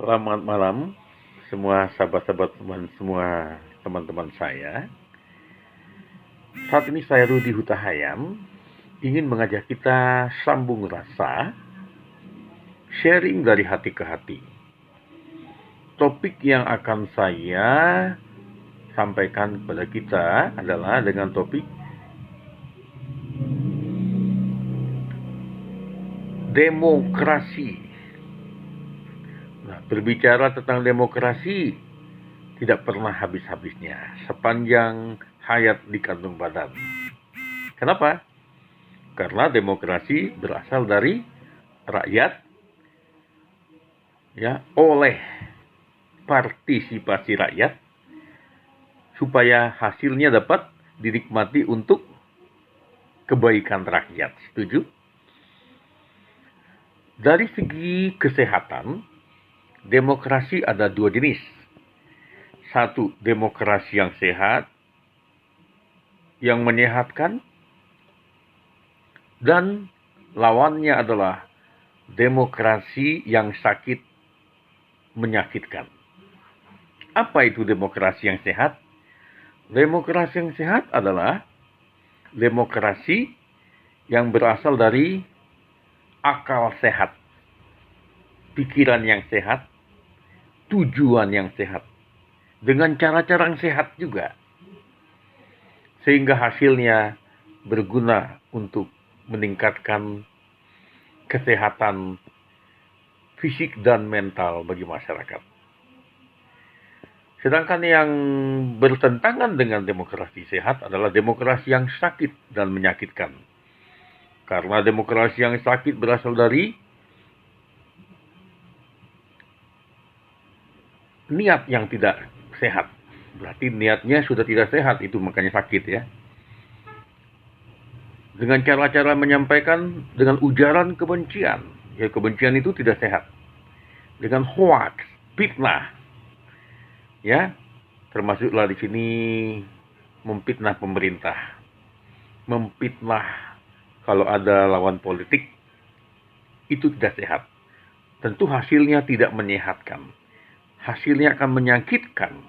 Selamat malam semua sahabat-sahabat dan semua teman-teman saya. Saat ini saya Rudi Hutahayam ingin mengajak kita sambung rasa, sharing dari hati ke hati. Topik yang akan saya sampaikan kepada kita adalah dengan topik demokrasi. Nah, berbicara tentang demokrasi tidak pernah habis-habisnya sepanjang hayat di kandung badan. Kenapa? Karena demokrasi berasal dari rakyat, ya, oleh partisipasi rakyat, supaya hasilnya dapat dinikmati untuk kebaikan rakyat. Setuju? Dari segi kesehatan, demokrasi ada dua jenis. Satu, demokrasi yang sehat, yang menyehatkan, dan lawannya adalah demokrasi yang sakit, menyakitkan. Apa itu demokrasi yang sehat? Demokrasi yang sehat adalah demokrasi yang berasal dari akal sehat, pikiran yang sehat, tujuan yang sehat, dengan cara-cara yang sehat juga, sehingga hasilnya berguna untuk meningkatkan kesehatan fisik dan mental bagi masyarakat. Sedangkan yang bertentangan dengan demokrasi sehat adalah demokrasi yang sakit dan menyakitkan. Karena demokrasi yang sakit berasal dari niat yang tidak sehat. Berarti niatnya sudah tidak sehat, itu makanya sakit, ya. Dengan cara-cara menyampaikan dengan ujaran kebencian. Ya, kebencian itu tidak sehat. Dengan hoax, fitnah, ya, termasuklah di sini memfitnah pemerintah, memfitnah kalau ada lawan politik, itu tidak sehat. Tentu hasilnya tidak menyehatkan. Hasilnya akan menyakitkan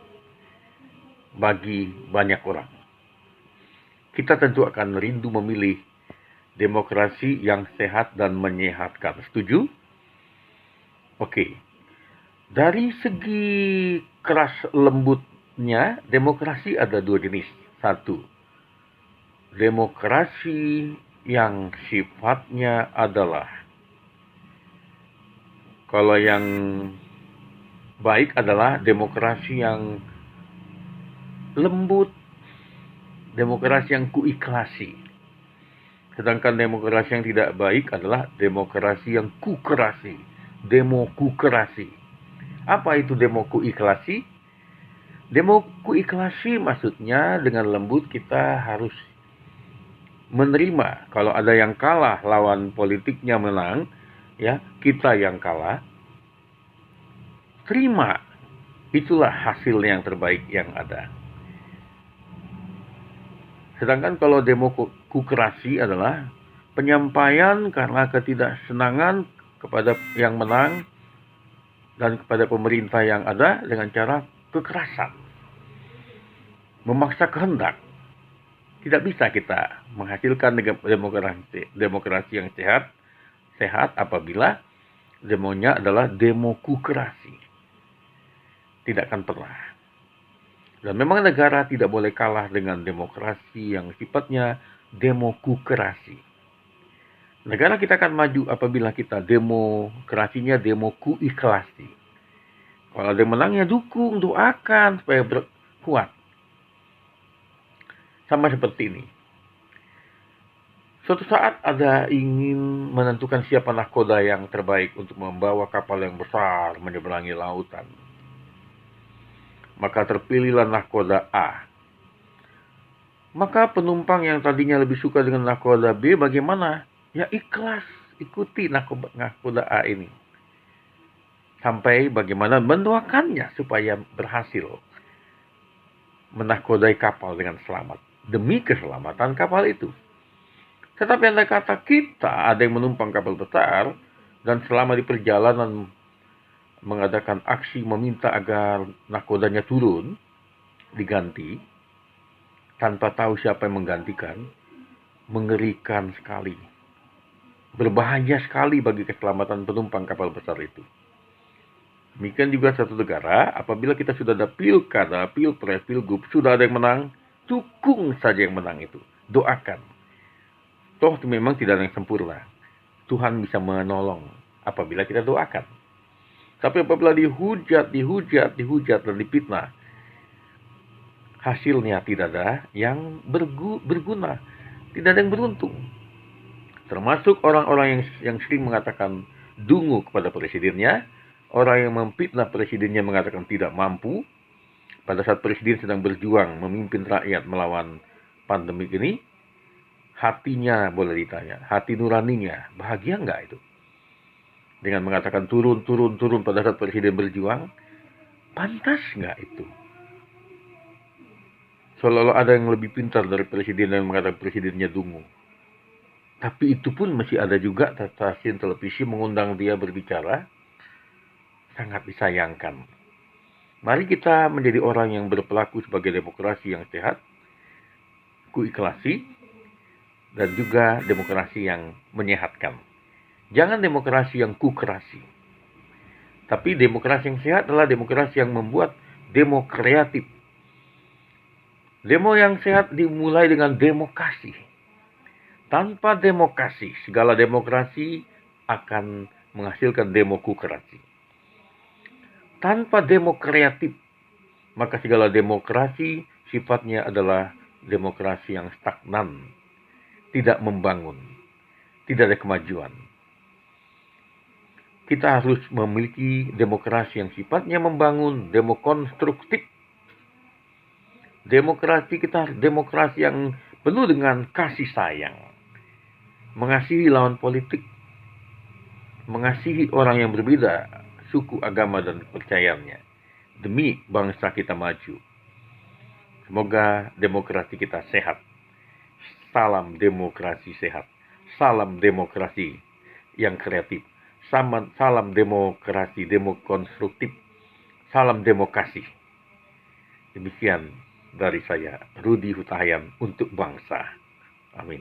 bagi banyak orang. Kita tentu akan rindu memilih demokrasi yang sehat dan menyehatkan. Setuju? Oke. Dari segi keras lembutnya, demokrasi ada dua jenis. Satu, demokrasi yang sifatnya adalah, kalau yang baik adalah demokrasi yang lembut, demokrasi yang kuiklasi. Sedangkan demokrasi yang tidak baik adalah demokrasi yang kukerasi, demokukerasi. Apa itu demokuiklasi? Demokuiklasi maksudnya dengan lembut kita harus menerima kalau ada yang kalah, lawan politiknya menang, ya, kita yang kalah. Terima, itulah hasil yang terbaik yang ada. Sedangkan kalau demokrasi adalah penyampaian karena ketidaksenangan kepada yang menang dan kepada pemerintah yang ada dengan cara kekerasan, memaksa kehendak. Tidak bisa kita menghasilkan demokrasi yang sehat apabila demonya adalah demokukerasi. Tidak akan pernah. Dan memang negara tidak boleh kalah dengan demokrasi yang sifatnya demokukerasi. Negara kita akan maju apabila kita demokrasinya demokuiklasi. Kalau ada yang menangnya dukung, doakan supaya kuat. Sama seperti ini. Suatu saat ada ingin menentukan siapa nahkoda yang terbaik untuk membawa kapal yang besar menyeberangi lautan. Maka terpilihlah nahkoda A. Maka penumpang yang tadinya lebih suka dengan nahkoda B bagaimana? Ya ikhlas, ikuti nahkoda A ini. Sampai bagaimana mendoakannya supaya berhasil menahkodai kapal dengan selamat. Demi keselamatan kapal itu. Tetapi andai kata kita ada yang menumpang kapal besar dan selama di perjalanan mengadakan aksi meminta agar nakodanya turun, diganti, tanpa tahu siapa yang menggantikan, mengerikan sekali. Berbahaya sekali bagi keselamatan penumpang kapal besar itu. Demikian juga satu negara, apabila kita sudah ada pilkada, pilpres, pilgub, sudah ada yang menang, dukung saja yang menang itu. Doakan. Toh memang tidak ada yang sempurna. Tuhan bisa menolong apabila kita doakan. Tapi apabila dihujat dan dipitnah, hasilnya tidak ada yang berguna. Tidak ada yang beruntung. Termasuk orang-orang yang sering mengatakan dungu kepada presidennya, orang yang memfitnah presidennya mengatakan tidak mampu, pada saat presiden sedang berjuang memimpin rakyat melawan pandemi ini, hatinya boleh ditanya, hati nuraninya, bahagia nggak itu? Dengan mengatakan turun pada saat presiden berjuang, pantas nggak itu? Seolah-olah ada yang lebih pintar dari presiden yang mengatakan presidennya dungu. Tapi itu pun masih ada juga stasiun televisi mengundang dia berbicara. Sangat disayangkan. Mari kita menjadi orang yang berperilaku sebagai demokrasi yang sehat, kuiklasi, dan juga demokrasi yang menyehatkan. Jangan demokrasi yang kukerasi. Tapi demokrasi yang sehat adalah demokrasi yang membuat demo kreatif. Demo yang sehat dimulai dengan demokrasi. Tanpa demokrasi, segala demokrasi akan menghasilkan demokrasi. Tanpa demo kreatif, maka segala demokrasi sifatnya adalah demokrasi yang stagnan, tidak membangun, tidak ada kemajuan. Kita harus memiliki demokrasi yang sifatnya membangun, demokonstruktif. Demokrasi kita demokrasi yang penuh dengan kasih sayang. Mengasihi lawan politik, mengasihi orang yang berbeda, suku, agama, dan kepercayaannya, demi bangsa kita maju. Semoga demokrasi kita sehat. Salam demokrasi sehat. Salam demokrasi yang kreatif. Salam demokrasi, demokonstruktif. Salam demokrasi. Demikian dari saya, Rudi Hutahayan, untuk bangsa. Amin.